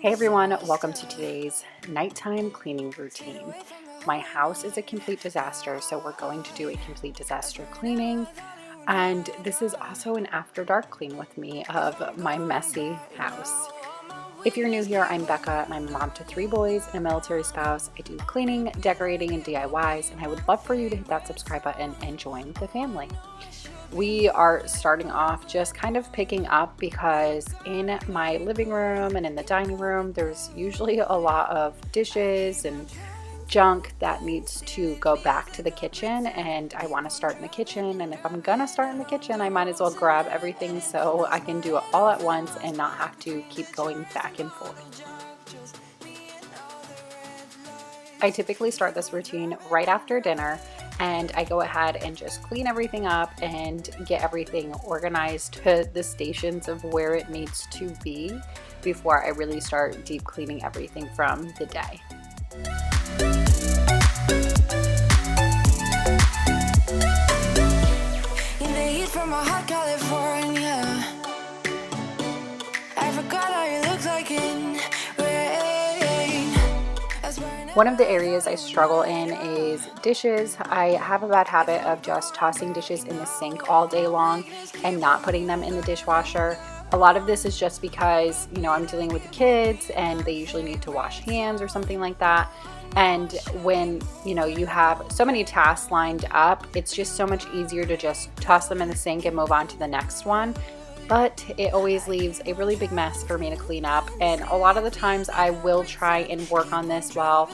Hey everyone, welcome to today's nighttime cleaning routine. My house is a complete disaster, so we're going to do a complete disaster cleaning. And this is also an after dark clean with me of my messy house. If you're new here, I'm Becca and I'm a mom to 3 boys and a military spouse. I do cleaning, decorating, and DIYs, and I would love for you to hit that subscribe button and join the family. We are starting off just kind of picking up because in my living room and in the dining room, there's usually a lot of dishes and junk that needs to go back to the kitchen, and I want to start in the kitchen. And if I'm gonna start in the kitchen, I might as well grab everything so I can do it all at once and not have to keep going back and forth. I typically start this routine right after dinner, and I go ahead and just clean everything up and get everything organized to the stations of where it needs to be before I really start deep cleaning everything from the day. In the heat from a hot California, I forgot how you look like in rain. One of the areas I struggle in is dishes. I have a bad habit of just tossing dishes in the sink all day long and not putting them in the dishwasher. A lot of this is just because, I'm dealing with the kids and they usually need to wash hands or something like that. And when, you have so many tasks lined up, it's just so much easier to just toss them in the sink and move on to the next one. But it always leaves a really big mess for me to clean up. And a lot of the times I will try and work on this while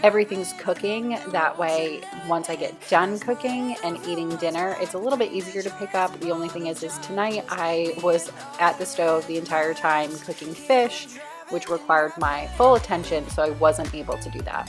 everything's cooking. That way, once I get done cooking and eating dinner, it's a little bit easier to pick up. The only thing is tonight I was at the stove the entire time cooking fish, which required my full attention, so I wasn't able to do that.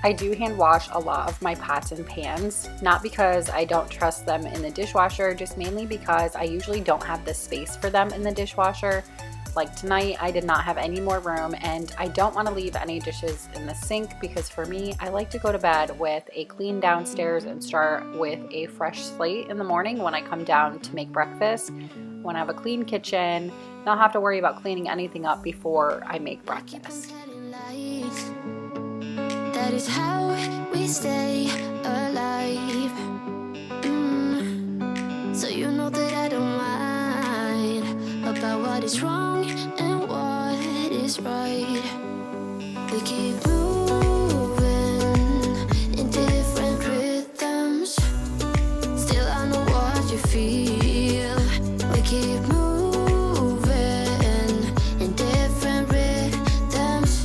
I do hand wash a lot of my pots and pans, not because I don't trust them in the dishwasher, just mainly because I usually don't have the space for them in the dishwasher. Like tonight, I did not have any more room, and I don't want to leave any dishes in the sink because for me, I like to go to bed with a clean downstairs and start with a fresh slate in the morning when I come down to make breakfast. When I have a clean kitchen, not have to worry about cleaning anything up before I make breakfast. That is how we stay alive. So you know that I don't mind about what is wrong and what is right. We keep moving in different rhythms. Still I know what you feel. We keep moving in different rhythms.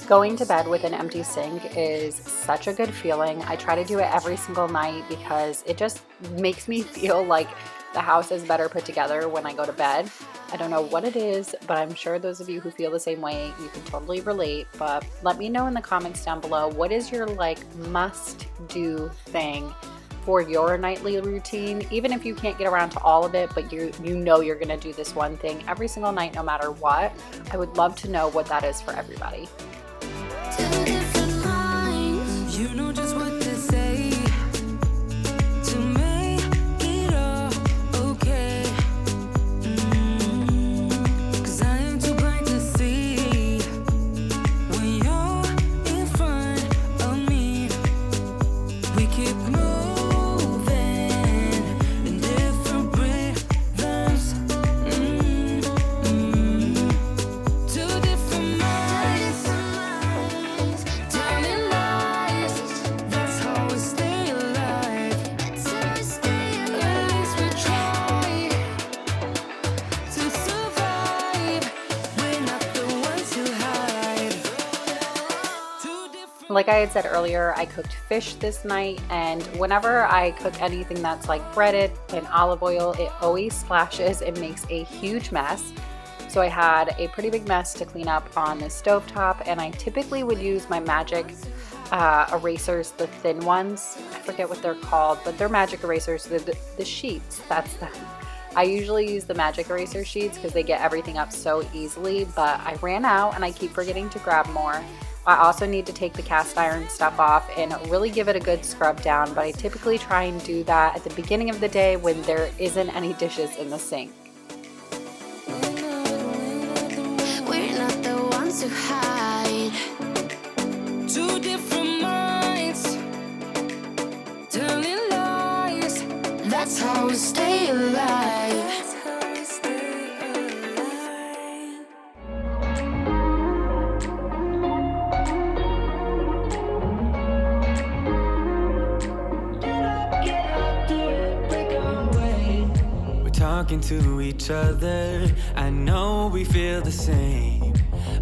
Going to bed with an empty sink is such a good feeling. I try to do it every single night because it just makes me feel like the house is better put together when I go to bed. I don't know what it is, but I'm sure those of you who feel the same way, you can totally relate. But let me know in the comments down below, what is your must-do thing for your nightly routine? Even if you can't get around to all of it, but you know you're gonna do this one thing every single night no matter what. I would love to know what that is for everybody. You know just what to say to make it all okay. 'Cause I am too Like I had said earlier, I cooked fish this night, and whenever I cook anything that's like breaded in olive oil, it always splashes and makes a huge mess. So I had a pretty big mess to clean up on the stovetop, and I typically would use my magic erasers, the thin ones. I forget what they're called, but they're magic erasers. They're the sheets, that's them. I usually use the magic eraser sheets because they get everything up so easily, but I ran out and I keep forgetting to grab more. I also need to take the cast iron stuff off and really give it a good scrub down, but I typically try and do that at the beginning of the day when there isn't any dishes in the sink. We're not the ones who hide. Two different minds, telling lies. That's how we stay alive. Talking to each other, I know we feel the same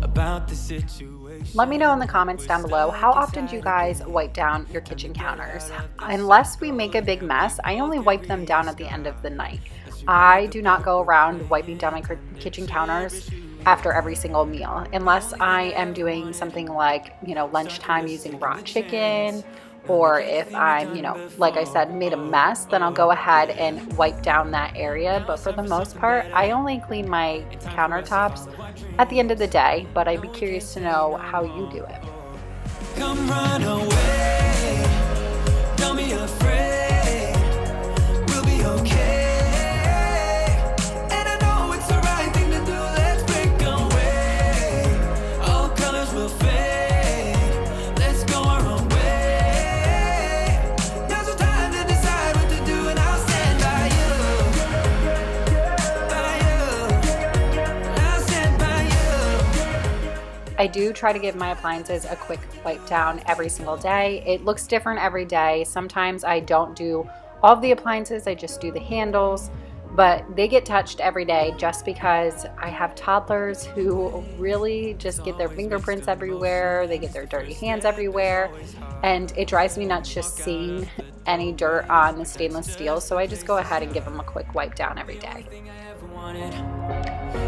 about the situation. Let me know in the comments down below, how often do you guys wipe down your kitchen counters? Unless we make a big mess, I only wipe them down at the end of the night. I do not go around wiping down my kitchen counters after every single meal, unless I am doing something like, lunchtime using raw chicken, or if I'm, like I said, made a mess, then I'll go ahead and wipe down that area. But for the most part, I only clean my countertops at the end of the day, but I'd be curious to know how you do it. Come run away, don't be afraid, we'll be okay, and I know it's the right thing to do, let's break away, all colors will fade, let's go our own way, now's the time to decide what to do, and I'll stand by you, I'll stand by you. I do try to give my appliances a quick wipe down every single day. It looks different every day. Sometimes I don't do all of the appliances, I just do the handles, but they get touched every day just because I have toddlers who really just get their fingerprints everywhere, they get their dirty hands everywhere, and it drives me nuts just seeing any dirt on the stainless steel, so I just go ahead and give them a quick wipe down every day.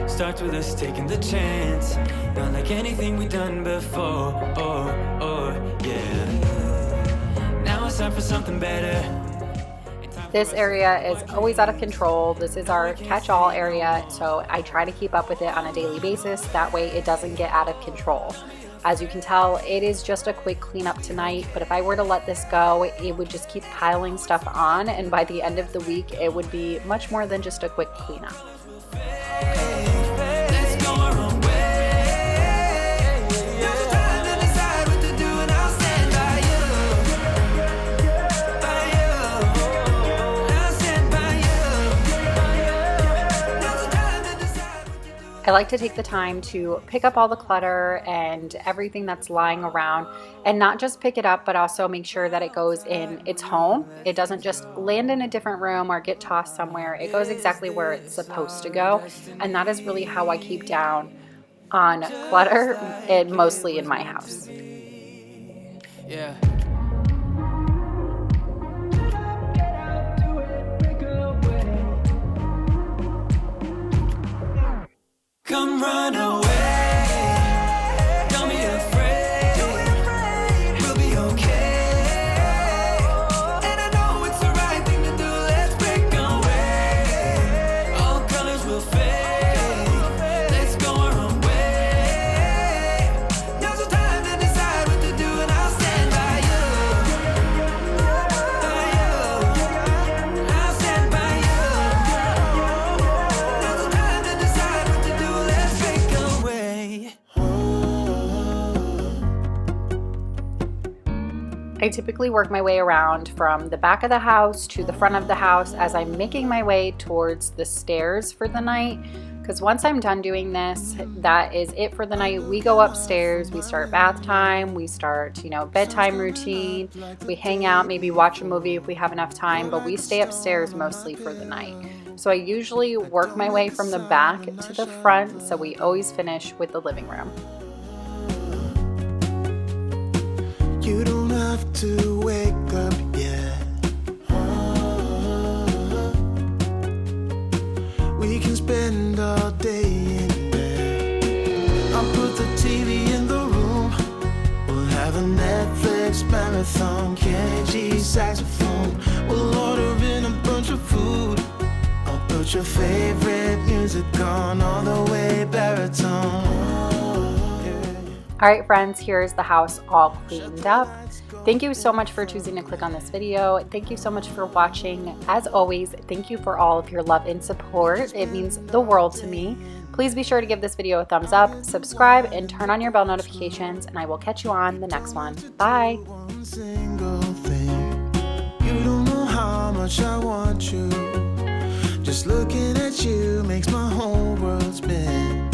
Starts with us taking the chance, not like anything we've done before. Yeah. Now it's time for something better. This area is always out of control. This is our catch-all area, so I try to keep up with it on a daily basis. That way it doesn't get out of control. As you can tell, it is just a quick cleanup tonight, but if I were to let this go, it would just keep piling stuff on, and by the end of the week, it would be much more than just a quick cleanup. I like to take the time to pick up all the clutter and everything that's lying around, and not just pick it up, but also make sure that it goes in its home. It doesn't just land in a different room or get tossed somewhere. It goes exactly where it's supposed to go, and that is really how I keep down on clutter, and mostly in my house. Yeah. Come run away, don't be afraid, we'll be okay, and I know it's the right thing to do, let's break away, all colors will fade, let's go our own way, now's the time to decide what to do, and I'll stand by you, I'll stand by you, now's the time to decide what to do. I typically work my way around from the back of the house to the front of the house as I'm making my way towards the stairs for the night, because once I'm done doing this, that is it for the night. We go upstairs, we start bath time, we start, bedtime routine, we hang out, maybe watch a movie if we have enough time, but we stay upstairs mostly for the night. So I usually work my way from the back to the front, so we always finish with the living room. enough to wake up yet. We can spend all day in bed. I'll put the TV in the room. We'll have a Netflix marathon. Kenny G saxophone. We'll order in a bunch of food. I'll put your favorite music on all the way baritone. All right, friends, here's the house all cleaned up. Thank you so much for choosing to click on this video. Thank you so much for watching. As always, thank you for all of your love and support. It means the world to me. Please be sure to give this video a thumbs up, subscribe, and turn on your bell notifications, and I will catch you on the next one. Bye. One single thing. You don't know how much I want you. Just looking at you makes my whole world spin.